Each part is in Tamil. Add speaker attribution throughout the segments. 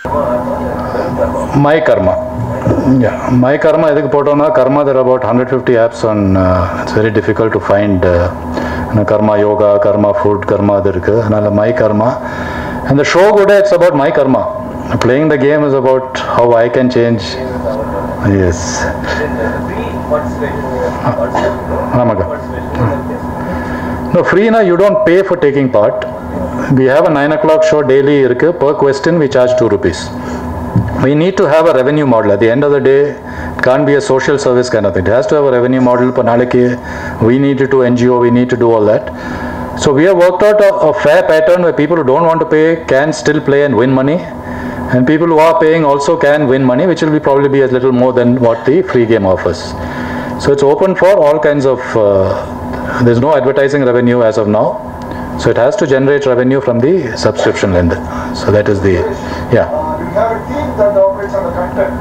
Speaker 1: My Karma. Yeah, My Karma edhukku potona karma there are about 150 apps on it's very difficult to find karma yoga, karma food, karma adu irukku adanaala My Karma and the show kuda it's about my karma. Playing the game is about how I can change. Yes. No, free na you don't pay for taking part. We have a 9 o'clock show daily irukku. Per question we charge 2 rupees. We need to have a revenue model. At the end of the day, it can't be a social service kind of thing. It has to have a revenue model. We need to do NGO, we need to do all that. So we have worked out a fair pattern where people who don't want to pay can still play and win money. And people who are paying also can win money, which will probably be a little more than what the free game offers. So it's open for all kinds of, there's no advertising revenue as of now. So it has to generate revenue from the subscription lender. So that is the, yeah.
Speaker 2: You have a team that operates on the content.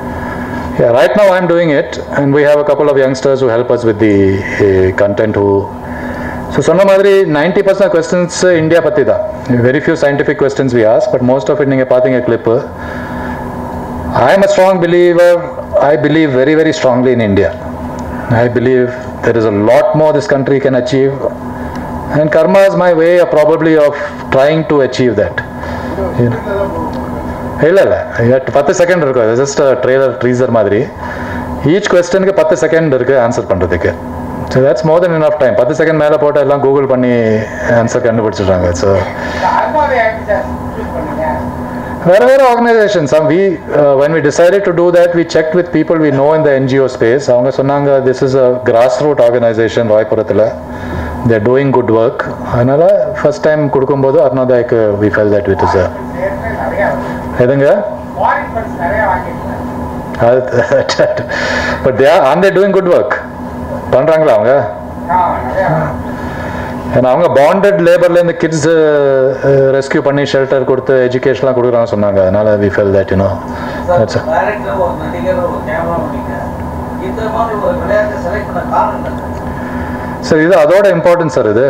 Speaker 1: Yeah, right now I'm doing it and we have a couple of youngsters who help us with the content who, so sonna madri 90% of questions India patti da. Very few scientific questions we ask, but most of it ninga pathinga clip. I am a strong believer, I believe very very strongly in India. I believe there is a lot more this country can achieve and karma is my way of probably of trying to achieve that. ಇಲ್ಲ 10 செகண்ட் இருக்கும், ஜஸ்ட் ட்ரெய்லர் ட்ரீசர் மாதிரி. ஈச் கொஸ்டனுக்கு 10 செகண்ட் இருக்குது ஆன்சர் பண்ணுறதுக்கு. So that's more then enough time. 10 second மேலே போட்டால் எல்லாம் கூகுள் பண்ணி ஆன்சர் கண்டுபிடிச்சிடுறாங்க. ஸோ வேறு வேறு organisation when we decided to do that, we checked with people we know in the NGO space. அவங்க சொன்னாங்க this is a grassroot organization ராய்புரத்தில், they are doing good work. அதனால் ஃபர்ஸ்ட் டைம் கொடுக்கும்போது அருணோதயக்கு we felt that it is a எதுங்க but they doing good work பண்றாங்களா அவங்க? ஏன்னா அவங்க பாண்டட் லேபர்ல இருந்து கிட்ஸ் ரெஸ்கியூ பண்ணி ஷெல்டர் கொடுத்து எஜுகேஷன்லாம் கொடுக்குறாங்க சொன்னாங்க. அதனால we felt that you know that's sir இது அதோட இம்பார்ட்டன்ஸ் சார். இது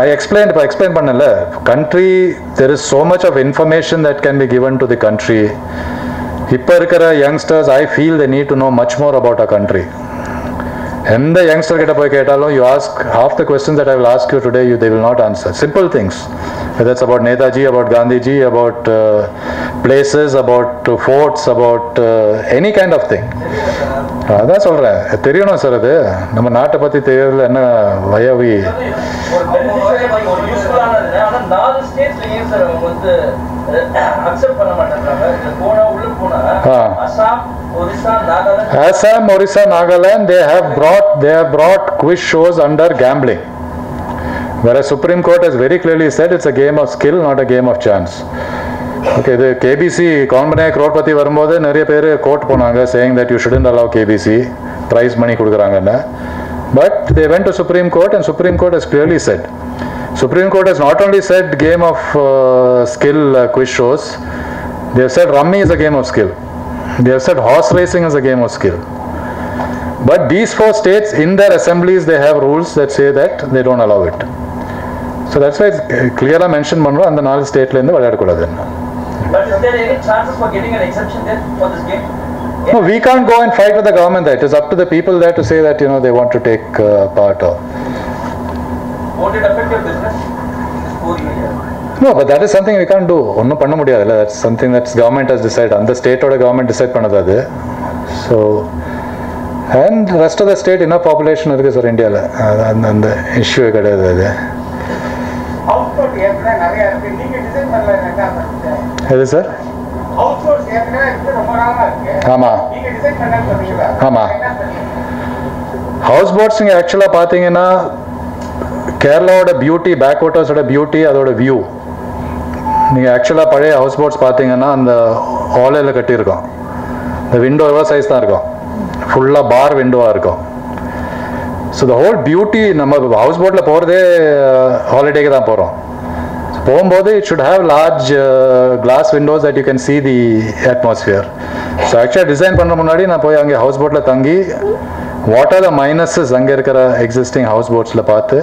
Speaker 1: I explain பண்ணல. Country, there is so much of information that can be given to the country. இப்போ இருக்கிற youngsters, I feel they need to know much more about our country. எந்த யங்ஸ்டர் கிட்ட போய் கேட்டாலும் you ask half the questions that I will ask you today, they will not answer. Simple things, whether it's about Netaji, about Gandhiji, about places, about forts, about any kind of thing. அதான் சொல்கிறேன், தெரியணும் சார். அது நம்ம நாட்டை பற்றி தெரியல. என்ன வயவி Assam, Orissa, Nagaland, they have brought quiz shows under gambling, whereas Supreme Court has very clearly said it's a game of skill, not a game of chance. Okay, the KBC Konbane Crorepati வரும்போது நிறைய பேர் கோர்ட் போனாங்க saying that you shouldn't allow KBC, prize money கொடுக்குறாங்கன்னு. But they went to Supreme Court and Supreme Court has clearly said, Supreme Court has not only said game of skill quiz shows, they have said rummy is a game of skill. They have said horse racing is a game of skill. But these 4 states in their assemblies they have rules that say that they don't allow it. So that's why it's clearly mentioned பண்றோம் அந்த 4 ஸ்டேட்ல இருந்து விளையாட கூடாதுன்னு.
Speaker 3: But is there any chances for getting an exemption there for this game?
Speaker 1: No, we can't go and fight with the government. It is up to the people there to say that you know they want to take part of.
Speaker 3: Won't it affect your business in this 4 years?
Speaker 1: No, but that is something we can't do. ஒன்றும் பண்ண முடியாதுல்ல. That's something that government has decided. அந்த ஸ்டேட்டோட government decide பண்ணது அது. So and rest of the state enough population இருக்கு சார் இந்தியாவில். அந்த இஷ்யூ கிடையாது அது.
Speaker 2: அவுட்சோர்ஸ் ஏற்கனவே நிறைய இருக்கு, நீங்க டிசைன் பண்ணல.
Speaker 1: எது சார்?
Speaker 2: அவுட்சோர்ஸ் ஏற்கனவே ரொம்ப நாளா இருக்கு.
Speaker 1: ஆமா,
Speaker 2: நீங்க டிசைன் பண்ணலன்னு சொன்னீங்களா?
Speaker 1: ஆமா. ஹவுஸ் போட்ஸ் நீங்கள் ஆக்சுவலாக பார்த்தீங்கன்னா கேரளாவோட பியூட்டி, பேக் வாட்டர்ஸோட பியூட்டி, அதோட வியூ. நீங்கள் ஆக்சுவலாக பழைய ஹவுஸ் போட்ஸ் பார்த்தீங்கன்னா அந்த ஓலையில் கட்டியிருக்கோம். இந்த விண்டோ எவ்வளோ சைஸ் தான் இருக்கும், ஃபுல்லாக பார் விண்டோவாக இருக்கும். ஸோ த ஹோல் பியூட்டி, நம்ம ஹவுஸ் போட்டில் போகிறதே ஹாலிடேக்கு தான் போகிறோம். போகும்போது it should have large glass windows that you can see the atmosphere. So ஆக்சுவலாக டிசைன் பண்ணுற முன்னாடி நான் போய் அங்கே ஹவுஸ் போட்டில் தங்கி வாட் ஆர் த மைனஸஸ் அங்கே இருக்கிற எக்ஸிஸ்டிங் ஹவுஸ் போட்ஸில் பார்த்து,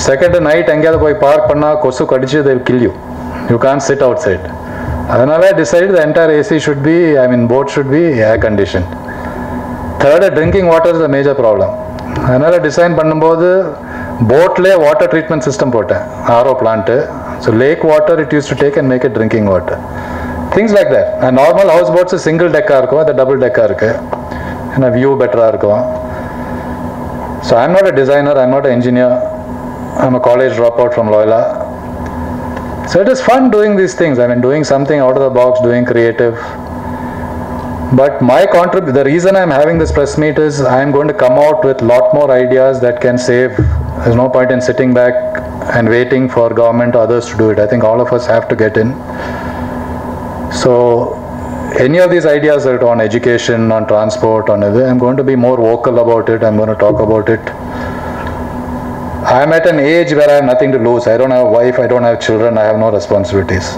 Speaker 1: செகண்ட் நைட் எங்கேயாவது போய் பார்க் பண்ணால் கொசு கடிச்சு they will kill you. You can't sit outside. அதனால I decided the entire AC should be, boat should be air conditioned. Third, drinking water is a major problem. அதனால டிசைன் பண்ணும்போது போட்லேயே வாட்டர் ட்ரீட்மெண்ட் சிஸ்டம் போட்டேன், RO plant. So lake water it use to take and make it drinking water, things like that. Normal house boats single டெக்காக இருக்கும், அது டபுள் டெக்காக இருக்குது, ஏன்னா வியூ பெட்டராக இருக்கும். So I am not a designer, I am not a engineer, I am a college drop out from Loyola. So it is fun doing these things. Doing something out of the box, doing creative. But my the reason I'm having this press meet is I'm going to come out with lot more ideas that can save. There's no point in sitting back and waiting for government or others to do it. I think all of us have to get in. So any of these ideas that on education, on transport, on other, I'm going to be more vocal about it. I'm going to talk about it. I'm at an age where I have nothing to lose. I don't have a wife, I don't have children, I have no responsibilities.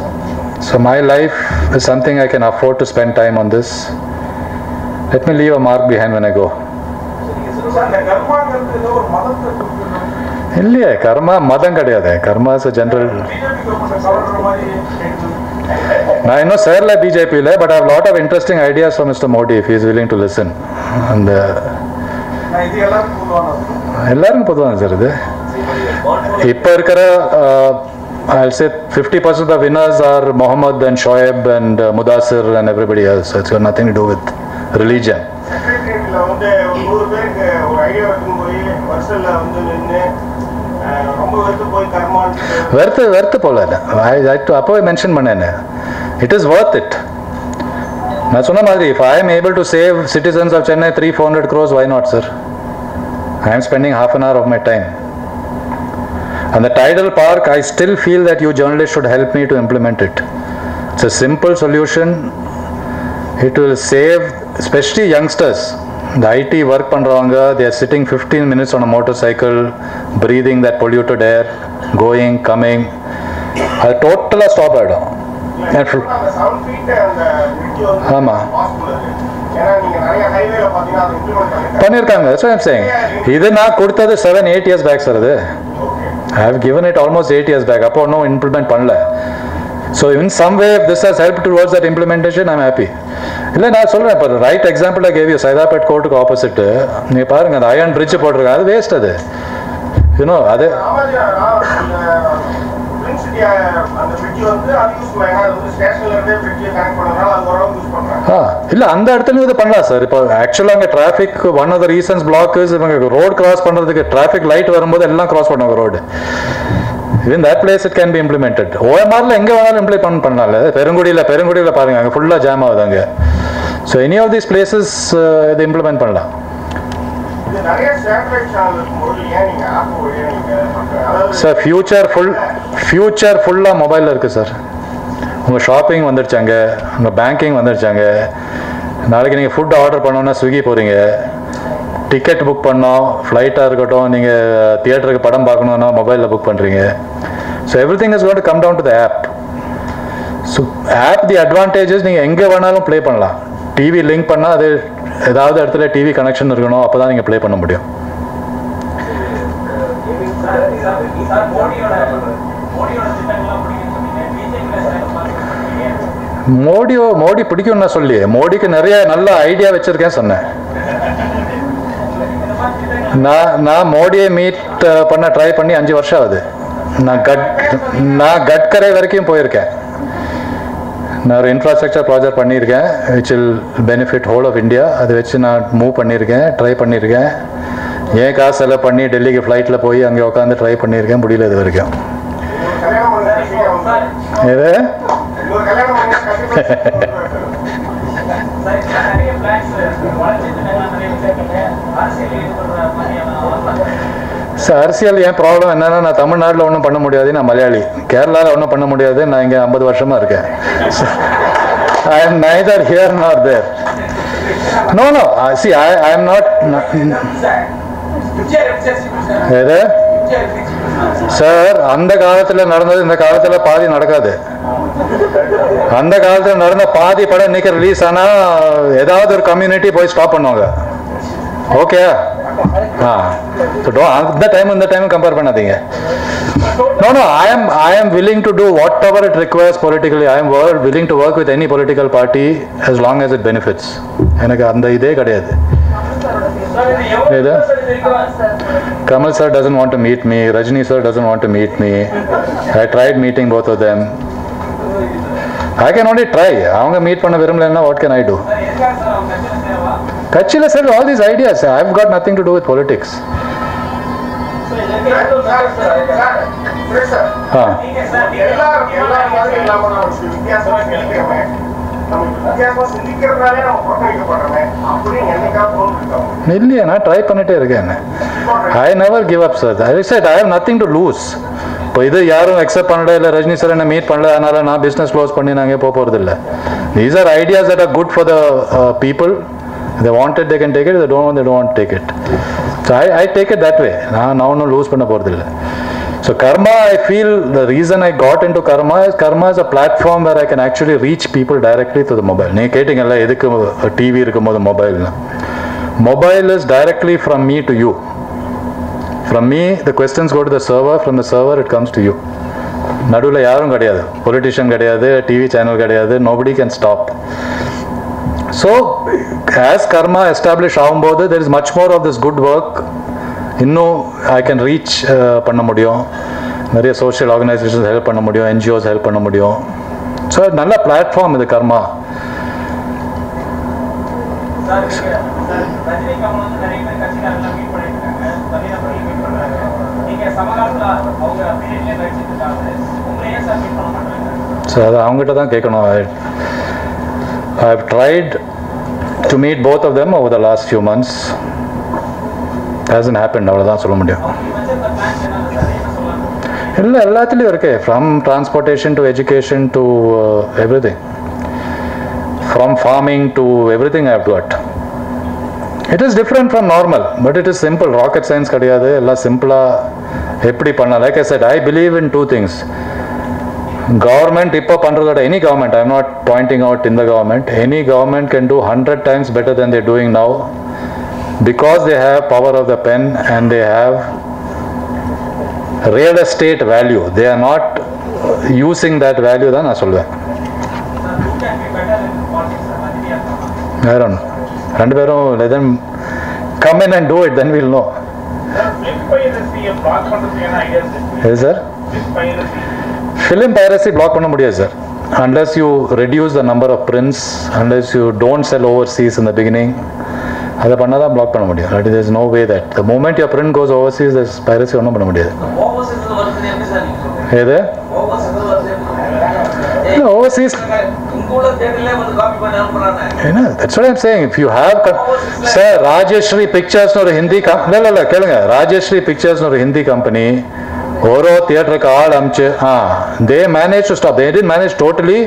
Speaker 1: So my life is something I can afford to spend time on this. Let me leave a mark behind when I go. இல்லையே, கர்மா மதம் கிடையாது. Karma is general. நான் இன்னும் சேரல பிஜேபியில், but I have lot of interesting ideas from mister Modi if he is willing to listen. அந்த எல்லாருக்கும் பொதுவாக சார் இது. இப்போ இருக்கிற I'll say 50% of the winners are Mohammed and Shoaib and Mudassir and everybody else. It's got nothing to do with religion. வெறுத்து போல அப்போவே மென்ஷன் பண்ணேன். It is worth it. நான் சொன்ன மாதிரி if I am able to save citizens of Chennai 300-400 crores, why not, sir? I am spending half an hour of my time. And the tidal park, I still feel that you journalists should help me to implement it. It's a simple solution. It will save, especially youngsters. The IT work pandravanga, they are sitting 15 minutes on a motorcycle, breathing that polluted air, going, coming. அது டோட்டலாக ஸ்டாப் ஆகிடும். ஆமாம் பண்ணியிருக்காங்க. ஸோ ஐம் சேயிங் இது நான் கொடுத்தது 7-8 years பேக் சார். அது I have given it almost 8 years back. அப்போ ஒன்றும் இம்ப்ளிமெண்ட் பண்ணல. So in some way if this has helped towards that implementation, I'm happy. இல்லை நான் சொல்கிறேன், இப்போ ரைட் எக்ஸாம்பிளாக கேவியூ சைதாப்பேட் கோர்ட்டுக்கு ஆப்போசிட்டு நீங்கள் பாருங்கள், அந்த அயர்ன் பிரிட்ஜ் போட்டிருக்காங்க, அது வேஸ்ட். அது யூனோ அது இல்லை அந்த இடத்துலையும் இது பண்ணலாம் சார். இப்போ ஆக்சுவலாக அங்கே traffic one of the reasons block is இவங்க ரோடு கிராஸ் பண்ணுறதுக்கு டிராஃபிக் லைட் வரும்போது எல்லாம் கிராஸ் பண்ணுவாங்க road. In that place it can be implemented. OMRல எங்கே வேணாலும் இம்ப்ளிமெண்ட் பண்ணலாம்ல. பெருங்குடியில் பாருங்க, அங்கே ஃபுல்லாக ஜாம் ஆகுது அங்கே. So any of these places இதை இம்ப்ளிமெண்ட் பண்ணலாம். சார் ஃபியூச்சர் ஃபுல்லாக மொபைலில் இருக்குது சார். உங்கள் ஷாப்பிங் வந்துடுச்சாங்க, உங்கள் பேங்கிங் வந்துடுச்சாங்க. நாளைக்கு நீங்கள் ஃபுட் ஆர்டர் பண்ணோன்னா ஸ்விக்கி போகிறீங்க, டிக்கெட் புக் பண்ணோம், ஃப்ளைட்டாக இருக்கட்டும், நீங்கள் தியேட்டருக்கு படம் பார்க்கணுன்னா மொபைலில் புக் பண்ணுறீங்க. So everything is going to come down to the app. So of the advantages நீங்கள் எங்கே வேணாலும் ப்ளே பண்ணலாம். டிவி லிங்க் பண்ணால் அது ஏதாவது இடத்துல டிவி கனெக்ஷன் இருக்கணும், அப்போ தான் நீங்கள் ப்ளே பண்ண முடியும். மோடி பிடிக்கும் நான் சொல்லி, மோடிக்கு நிறைய நல்ல ஐடியா வச்சிருக்கேன் சொன்னேன். நான் மோடியை மீட் பண்ண ட்ரை பண்ணி 5 வருஷம் ஆகுது. நான் கட்கரை வரைக்கும் போயிருக்கேன். நான் ஒரு இன்ஃப்ராஸ்ட்ரக்சர் ப்ராஜெக்ட் பண்ணியிருக்கேன் which will benefit whole of India. அதை வச்சு நான் மூவ் பண்ணியிருக்கேன், ட்ரை பண்ணியிருக்கேன். ஏன் காசு செலவு பண்ணி டெல்லிக்கு ஃப்ளைட்டில் போய் அங்கே உட்காந்து ட்ரை பண்ணியிருக்கேன், முடியல இது வரைக்கும். எது சார் அரசியல் என் ப்ராப்ளம் என்னன்னா, நான் தமிழ்நாட்டில் ஒன்றும் பண்ண முடியாது, நான் மலையாளி. கேரளாவில் ஒன்றும் பண்ண முடியாது, நான் இங்கே 50 வருஷமாக இருக்கேன். I am neither here nor there. No see I am not. எது சார் அந்த காலத்தில் நடந்தது இந்த காலத்தில் பாதி நடக்காது. அந்த காலத்தில் நடந்த பாதி படம் இன்னைக்கு ரிலீஸ் ஆனால் ஏதாவது ஒரு கம்யூனிட்டி போய் ஸ்டாப் பண்ணுவாங்க. ஓகே அந்த டைம் இந்த டைம் கம்பேர் பண்ணாதீங்க. No, I am willing to do whatever it requires politically. I am willing to work with any political party as long as it benefits. எனக்கு அந்த இதே கிடையாது. Kamal sir doesn't want to meet me. Rajni sir doesn't want to meet me. I tried meeting both of them. I can only try. அவங்க மீட் பண்ண விரும்பலன்னா what can I do? கட்சியில் sir all these ideas. I've got nothing to do with politics. இல்லையா நான் ட்ரை பண்ணிட்டே இருக்கேன். I never give up sir. I said I have nothing to lose. இப்போ இது யாரும் அக்செப்ட் பண்ணல இல்லை ரஜினி சார் என்ன மீட் பண்ணல அதனால நான் பிஸ்னஸ் க்ளோஸ் பண்ணி நாங்கள் போக போகிறது இல்லை. These are ideas that are good for the people. They want it, they can take it. They don't want, they don't want to take it. So I take it that way. நான் ஒன்றும் லூஸ் பண்ண போகிறது இல்லை. So karma, I feel the reason I got into karma is a platform where I can actually reach people directly through the mobile. நீ கேட்டீங்கல்ல எதுக்கு டிவி இருக்கும்போது mobile is directly from me to you. From me the questions go to the server, from the server it comes to you. நடுவில் யாரும் கிடையாது, பொலிட்டிஷியன் கிடையாது, டிவி சேனல் கிடையாது, nobody can stop. So as karma establish ஆகும்போது there is much more of this good work. இன்னும் I can reach பண்ண முடியும், நிறைய சோஷியல் ஆர்கனைசேஷன்ஸ் ஹெல்ப் பண்ண முடியும், என்ஜிஓஸ் ஹெல்ப் பண்ண முடியும். ஸோ நல்ல பிளாட்ஃபார்ம் இது கர்மா. ஸோ அது அவங்ககிட்ட தான் கேட்கணும். I have tried to meet both of them over the last few months. Hasn't happened. அவ்வளோதான் சொல்ல முடியும். இல்லை எல்லாத்துலேயும் இருக்கு. From transportation to education to everything, from farming to everything I have got. It is different from normal, but it is simple. Rocket science கிடையாது, எல்லாம் சிம்பிளாக எப்படி பண்ணலாம். Like I said, I believe in two things. Government இப்போ பண்ணுறதோட any government, I am not pointing out in the government, any government can do 100 times better than they are doing now because they have power of the pen and they have real estate value. They are not using that value தான் நான் சொல்வேன். I don't know. ரெண்டு பேரும் let them come in and do it, then we'll know. Yes sir. Film piracy block பண்ண முடியாது sir. Unless you reduce the number of prints, unless you don't sell overseas in the beginning, அதை பண்ணால் தான் block பண்ண முடியும். There is no way that the moment your print goes overseas, there's piracy ஒன்றும் பண்ண முடியாது. எது? Overseas. That's what I'm saying. If you have, sir, Rajeshri Pictures ஒரு ஹிந்தி இல்லை கேளுங்க, Rajeshri Pictures ஒரு ஹிந்தி கம்பெனி ஒரு தியேட்டருக்கு ஆள் அமிச்சு they managed to stop. They didn't manage totally.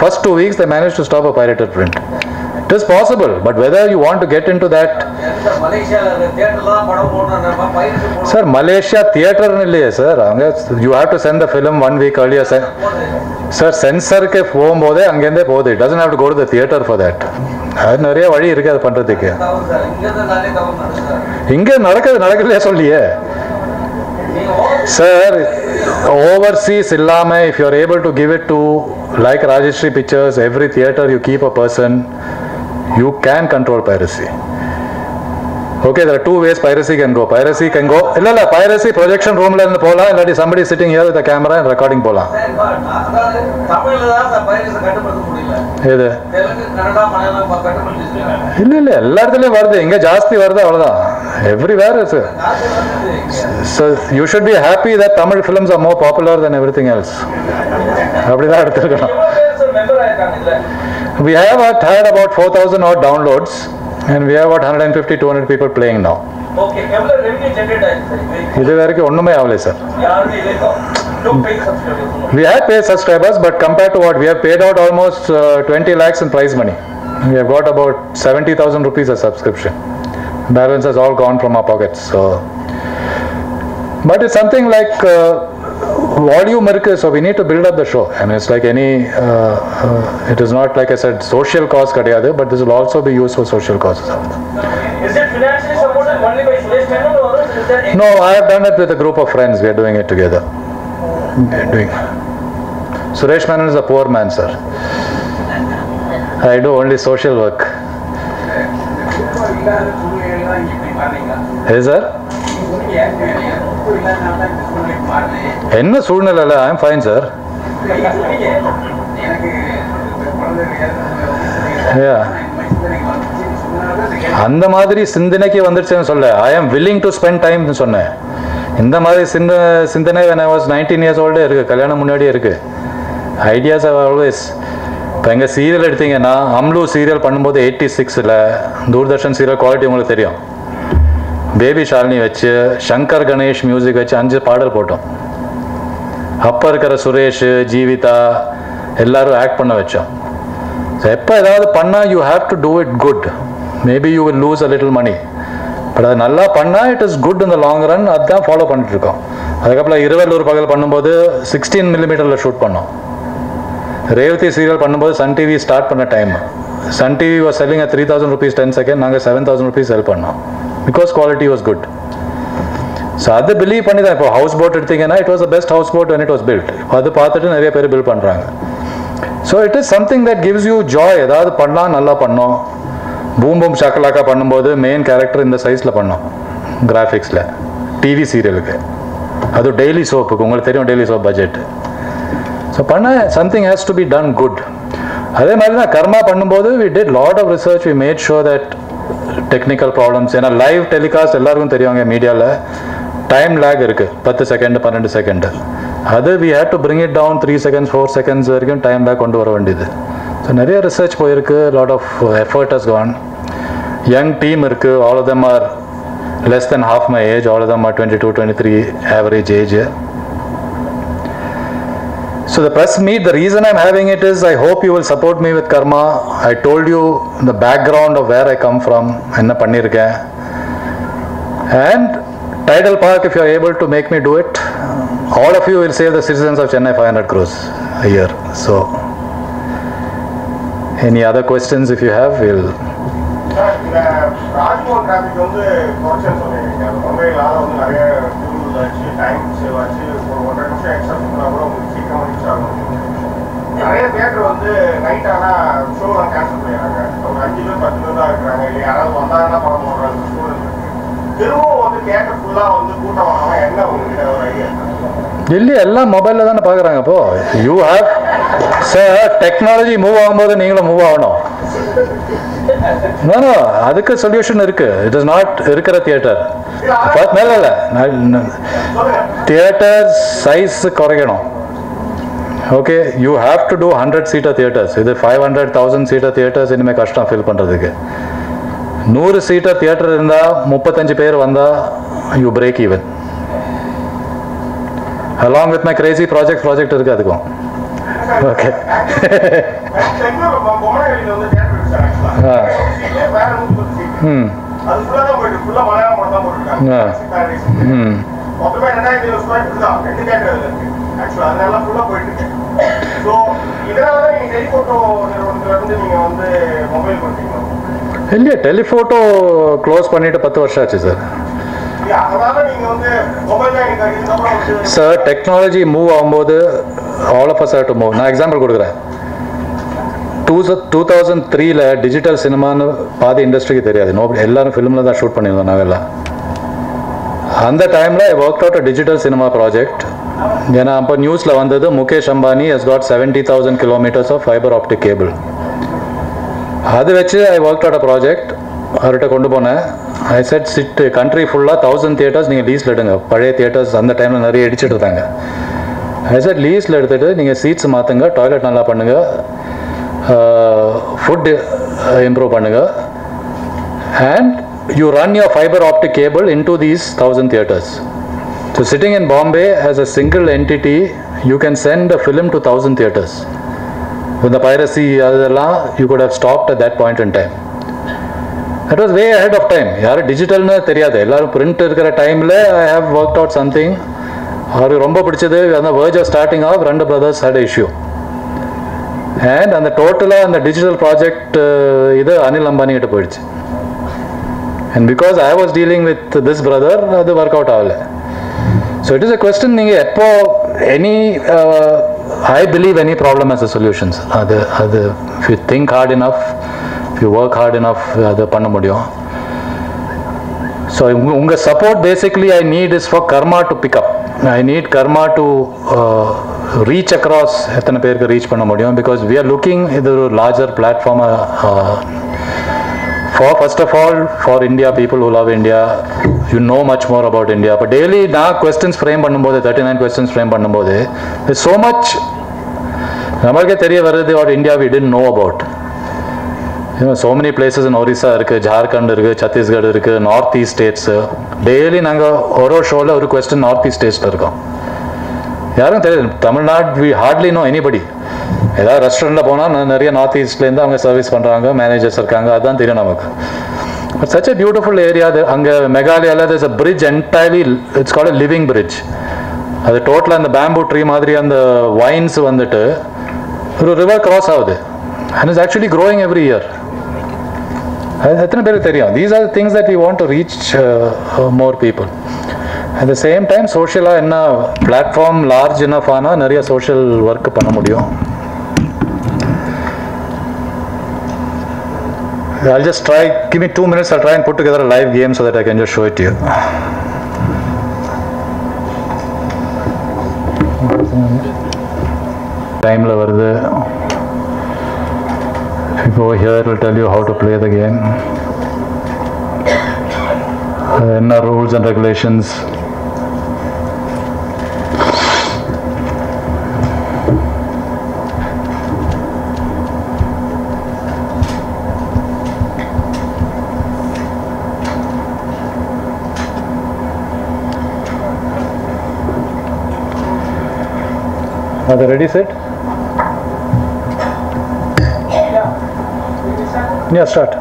Speaker 1: First 2 weeks they managed to stop a pirated print. It is possible, but whether you want to get into that. Sir, Malaysia theater இல்லையே சார். அங்கே you have to send the film 1 week earlier. Sir, சென்சருக்கு போகும்போதே அங்கேருந்தே போகுது. It doesn't have to go to the theater for that. அது நிறைய வழி இருக்கு அதை பண்ணுறதுக்கு. இங்கே நடக்கலையே சொல்லியே. Sir, overseas illame, if you are able to give it to like Rajeshri Pictures, every theater you keep a person, you can control piracy. Okay, there are two ways piracy can go. Piracy can go, illa piracy projection room la irundhu pola, illadi somebody sitting here with a camera and recording pola. Tamil la da piracy kattupadutha mudiyala. Edu Telugu Kannada Malayalam kattupadutha illa ella இடத்துலயும் வருது. இங்க ஜாஸ்தி வருது அவ்வளவுதான். Everywhere is it. So you should be happy that Tamil films are more popular than everything else. அப்படிதான் எடுத்துக்கணும். We have had about 4,000 odd downloads and we have about 150-200 people playing now.
Speaker 3: Okay, எவ்வளவு revenue generate ஆயிருக்கு?
Speaker 1: இது வரைக்கும் ஒண்ணுமே ஆகல sir. We have paid subscribers, but compared to what we have paid out almost 20 lakhs in prize money. We have got about 70,000 rupees as subscription. Balance has all gone from our pockets. So, but it's something like volume irukku, so we need to build up the show. I mean, it's like any it is not like I said social cause kadiyadu, but this will also be used for social causes.
Speaker 3: Is it financially supported only by Suresh Menon or is there any?
Speaker 1: No, I have done it with a group of friends. We are doing it together. doing. Suresh Menon is a poor man, sir. I do only social work. Hey, sir? என்ன சூழ்நிலை இல்லை, ஐ எம் ஃபைன் சார். அந்த மாதிரி சிந்தனைக்கு வந்துருச்சுன்னு சொல்ல, I am willing to spend டைம்னு சொன்னேன். இந்த மாதிரி சிந்தனை when I was 19 years old இருக்குது, கல்யாணம் முன்னாடியே இருக்குது. Ideas are always. இப்போ எங்கள் சீரியல் எடுத்தீங்கன்னா, அம்லு சீரியல் பண்ணும்போது 86ல் தூர்தர்ஷன் சீரியல் குவாலிட்டி உங்களுக்கு தெரியும். பேபி ஷாலினி வச்சு சங்கர் கணேஷ் மியூசிக் வச்சு 5 பாடல் போட்டோம். அப்போ இருக்கிற சுரேஷ், ஜீவிதா எல்லாரும் ஆக்ட் பண்ண வச்சோம். ஸோ எப்போ ஏதாவது பண்ணால் you have to do it good. Maybe you will lose a little money, but அது நல்லா பண்ணால் it is good in the long run. அதுதான் ஃபாலோ பண்ணிட்டுருக்கோம். அதுக்கப்புறம் இருவல்லூர் பகல் பண்ணும்போது 16 mm ஷூட் பண்ணோம். ரேவதி சீரியல் பண்ணும்போது சன் டிவி ஸ்டார்ட் பண்ண time, Sun TV was selling at 3000 rupees 10 seconds, நாங்கள் 7000 rupees செல் பண்ணோம். Because quality was good. So அது பிலீவ் பண்ணி தான். இப்போ ஹவுஸ் போட் எடுத்தீங்கன்னா it was the best house boat when it was built. அது பார்த்துட்டு நிறைய பேர் பில் பண்ணுறாங்க. So it is something that gives you Joy. ஏதாவது பண்ணால் நல்லா பண்ணோம். பூம் பூம் ஷக்கலாக்கா பண்ணும்போது மெயின் கேரக்டர் இந்த சைஸில் பண்ணோம் கிராஃபிக்ஸில், டிவி சீரியலுக்கு. அது டெய்லி சோப்புக்கு, உங்களுக்கு தெரியும் டெய்லி சோப் பட்ஜெட். ஸோ பண்ண something has to be done good. அதே மாதிரி தான் கர்மா பண்ணும்போது we did lot of research. We made sure that technical problems, ஏன்னா லைவ் டெலிகாஸ்ட் எல்லாருக்கும் தெரியுங்க, மீடியாவில் டைம் லேக் இருக்குது, 10 செகண்ட் 12 செகண்ட். அது we had to bring it down 3 seconds 4 seconds வரைக்கும் டைம் லேக் கொண்டு வர வேண்டியது. ஸோ நிறைய ரிசர்ச் போயிருக்கு, lot of effort has Khan. Young team இருக்குது, all of them are less than half my age, all of them are 22 23 average age. So the press meet, the reason I'm having it is I hope you will support me with Karma. I told you the background of where I come from, enna pannirken. And Tidal Park, if you are able to make me do it, all of you will save the citizens of Chennai 500 crores a year. So any other questions if you have, we'll.
Speaker 2: இந்த ராஜ்மோகன் டிராஃபிக் வந்து குறைச்சேன்னு சொல்லியிருக்கீங்க. அது மும்பையிலால வந்து நிறைய ஃபியூல் ஆச்சு, டைம் சேவ் ஆச்சு. ஒரு 1.5 நிமிஷம் எக்ஸ்ட்ரா சொன்னால் கூட உங்களுக்கு சீக்கிரமாக ரீச் ஆகும். நிறைய தியேட்டர் வந்து நைட் ஆனால் ஷோலாம் கேன்சல் பண்ணிடுறாங்க. ஒரு 5 பேர் 10 பேர் தான் இருக்கிறாங்க. இல்லை யாராவது வந்தாங்கன்னா படம் போடுறாங்க ஸ்டூடெண்ட் இருக்கு. திரும்பவும் வந்து தியேட்டர் ஃபுல்லாக வந்து கூட்டம் வாங்கலாம். என்ன உங்களுக்கு ஒரு ஐடியா?
Speaker 1: இல்லையா, எல்லாம் மொபைலில் தானே பார்க்குறாங்க. இப்போ you have sir, technology move ஆகும்போது நீங்களும் மூவ் ஆகணும். நோ, அதுக்கு சொல்யூஷன் இருக்கு. இட் இஸ் நாட் இருக்கிற தியேட்டர் மேல இல்லை, தியேட்டர் சைஸ் குறைக்கணும். Okay, you have to do 100-seater theatres. இது 500,000-seater தியேட்டர்ஸ் இனிமேல் கஷ்டம் ஃபில் பண்ணுறதுக்கு. 100-seater தியேட்டர் இருந்தால் 35 பேர் வந்தால் you break even. along with my crazy project இருக்கு அதுக்கும். ஓகே, இல்லையா டெலிஃபோட்டோ க்ளோஸ் பண்ணிட்டு 10 வருஷம் ஆச்சு சார். சார், டெக்னாலஜி மூவ் ஆகும்போது all of us have to move. நான் எக்ஸாம்பிள் கொடுக்குறேன். 2003ல் டிஜிட்டல் சினிமான்னு பாதி இண்டஸ்ட்ரிக்கு தெரியாது. எல்லாரும் ஃபிலிமில் தான் ஷூட் பண்ணியிருந்தோம் நாங்கள்லாம். அந்த டைமில் I work out a digital cinema project. ஏன்னா அப்போ நியூஸில் வந்தது Mukesh Ambani has got 70,000 kilometers of fibre optic cable. அது வச்சு I work out a project. அவர்கிட்ட கொண்டு போனேன். ஐ செட் சிட் கண்ட்ரி ஃபுல்லாக 1000 தியேட்டர்ஸ் நீங்கள் லீஸில் எடுங்க. பழைய தியேட்டர்ஸ் அந்த டைமில் நிறைய அடிச்சுட்டு இருந்தாங்க. ஐ செட் லீஸில் எடுத்துகிட்டு நீங்கள் சீட்ஸ் மாற்றுங்க, டாய்லெட் நல்லா பண்ணுங்கள், ஃபுட் இம்ப்ரூவ் பண்ணுங்கள், and you run your fibre optic cable into these 1000 theatres. So sitting in Bombay as a single entity you can send a film to 1000 theatres. இந்த பைரசி அதெல்லாம் you could have stopped at that point in time. That was way ahead of time. யாரும் டிஜிட்டல்னு தெரியாது, எல்லாரும் பிரிண்ட் இருக்கிற டைமில் I have work out something. அவருக்கு ரொம்ப பிடிச்சது அந்த verge of starting of 2 brothers had a issue. And அந்த டோட்டலாக அந்த டிஜிட்டல் ப்ராஜெக்ட் இது அனில் அம்பானி கிட்ட போயிடுச்சு. And because I was dealing with this brother அது ஒர்க் அவுட் ஆகலை. So it is a question, நீங்கள் எப்போ I believe any problem has a solutions. If you think hard enough, if you work hard enough, அது பண்ண முடியும். So உங்க support basically I need is for karma to pick up. I need karma to reach across எத்தனை பேருக்கு reach பண்ண முடியும், because we are looking இது ஒரு larger platform for first of all for India, people who love India, you know much more about India. But daily நான் questions frame பண்ணும்போது 39 questions frame பண்ணும்போது there's so much நம்மளுக்கே தெரிய வருது about India we didn't know about. You know, so many places in Orissa இருக்கு, ஜார்க்கண்ட் இருக்கு, சத்தீஸ்கர் இருக்கு, நார்த் ஈஸ்ட் ஸ்டேட்ஸ். டெய்லி நாங்கள் ஒரு ஷோவில் ஒரு கொஸ்டின் நார்த் ஈஸ்ட் ஸ்டேட்ஸில் இருக்கோம். யாரும் தெரியாது. Tamil Nadu we hardly know anybody. ஏதாவது ரெஸ்டாரண்ட்டில் போனால் நிறைய நார்த் ஈஸ்ட்லேருந்து அவங்க சர்வீஸ் பண்ணுறாங்க, மேனேஜர்ஸ் இருக்காங்க, அதுதான் தெரியும் நமக்கு. But such a beautiful area அது. அங்கே மெகாலயாவில் there's a bridge entirely, it's called a living bridge. அது டோட்டலாக அந்த பேம்பூ ட்ரீ மாதிரி அந்த வைன்ஸ் வந்துட்டு ஒரு ரிவர் கிராஸ் ஆகுது. And it's actually growing every year. எத்தனை பேருக்கு தெரியும்? These are the things that we want to reach more people. At the same time, சோஷியலாக என்ன பிளாட்ஃபார்ம் லார்ஜ் இனஃப் ஆனால் நிறைய சோஷியல் ஒர்க் பண்ண முடியும். I'll just try, give me 2 minutes, I'll try and put together a live game so that I can just show it to you. Timeல வருது. If you go here, it will tell you how to play the game. Enna rules and regulations. Are they ready, set? Yeah, start.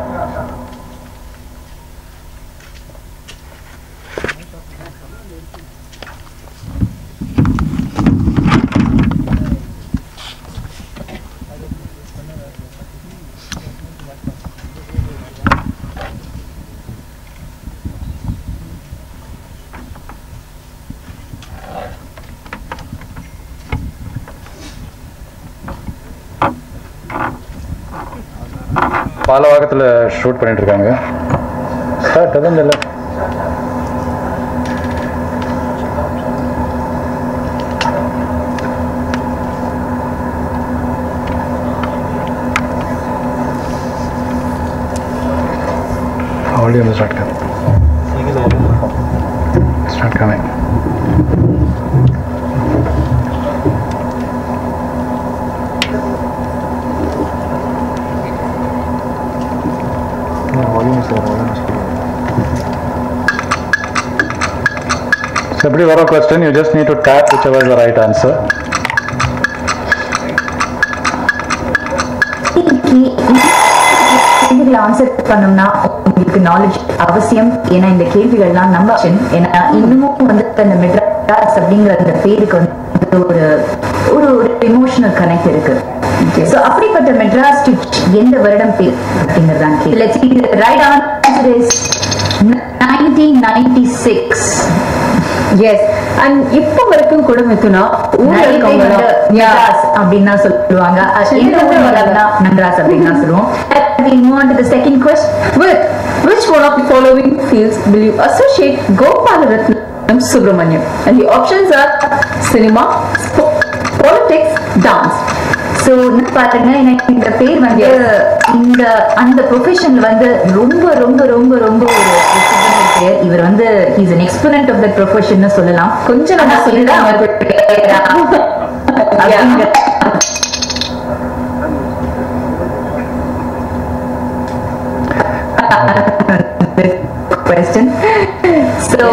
Speaker 1: பாலவாக்கத்தில் ஷூட் பண்ணிட்டு இருக்காங்க. ஸ்டார்ட் அதான் இல்லை. Volume start coming. Start coming. Simply for a question, you just need to tap whichever is the right answer.
Speaker 4: கேள்விகளை ஆன்சர் பண்ணோம்னா உங்களுக்கு நாலேஜ் அவசியம். ஏன்னா இந்த கேள்விகள்லாம் நம்ம ஏன்னா இன்னமும் வந்து அந்த மெட்ராஸ் அப்படிங்கிற அந்த பேருக்கு வந்து ஒரு எமோஷனல் கனெக்ட் இருக்கு. So அப்படிப்பட்ட மெட்ராஸ் எந்த வருடம் பேர் அப்படிங்கறதான் கேள்வி. Let's see, the right answer is 1996. Yes, and இப்போ வரைக்கும் கூட மிதுனா ஊர்ல இருக்கவங்க மெட்ராஸ் அப்படினா சொல்லுவாங்க. இந்த ஊர்ல வரதா மெட்ராஸ் அப்படினா சொல்லுவோம். We move on to the second question. With which one of the following fields will you associate Gopalaratnam Subramaniam? And the options are cinema, politics, dance. So பாருங்க, எனக்கு இந்த பேர் வந்து இந்த அந்த ப்ரொஃபஷன்ல வந்து ரொம்ப ரொம்ப ரொம்ப ரொம்ப ஒரு பேர். இவர் வந்து he's an exponent of that profession னு சொல்லலாம். கொஞ்சம் நம்ம சொல்லிதான் question. So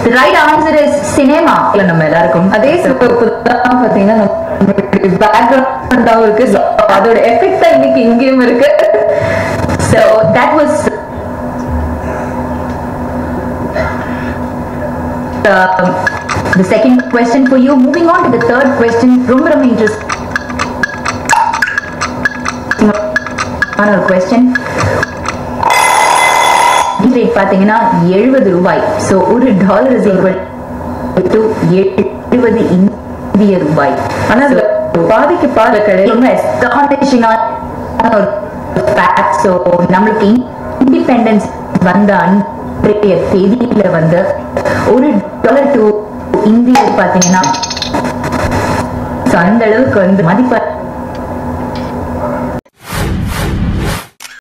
Speaker 4: the right answer is cinema. நம்ம எல்லாருக்கும் அதே தான் பாத்தீங்கன்னா பேக்ரவுண்டாவும் இருக்கு. அதோட எஃபெக்ட் தான் இன்னைக்கு இங்கேயும் இருக்கு. So that was the second question for you. Moving on to the third question. ரொம்ப ரொம்ப interesting question. ரேட் பாத்தீங்கன்னா 70 ரூபாய். So $1 is equal to 70 இந்திய ரூபாய்.
Speaker 5: ஆனா அதுல பாதிக்கு பாதி கிடையாது.
Speaker 4: ரொம்ப அஸ்டானிஷிங்கான ஒரு fact. So, நம்மளுக்கு இண்டிபெண்டன்ஸ் வந்த அன்றைய தேதியில வந்து $1 to இந்திய பாத்தீங்கன்னா அந்த அளவுக்கு வந்து மதிப்பு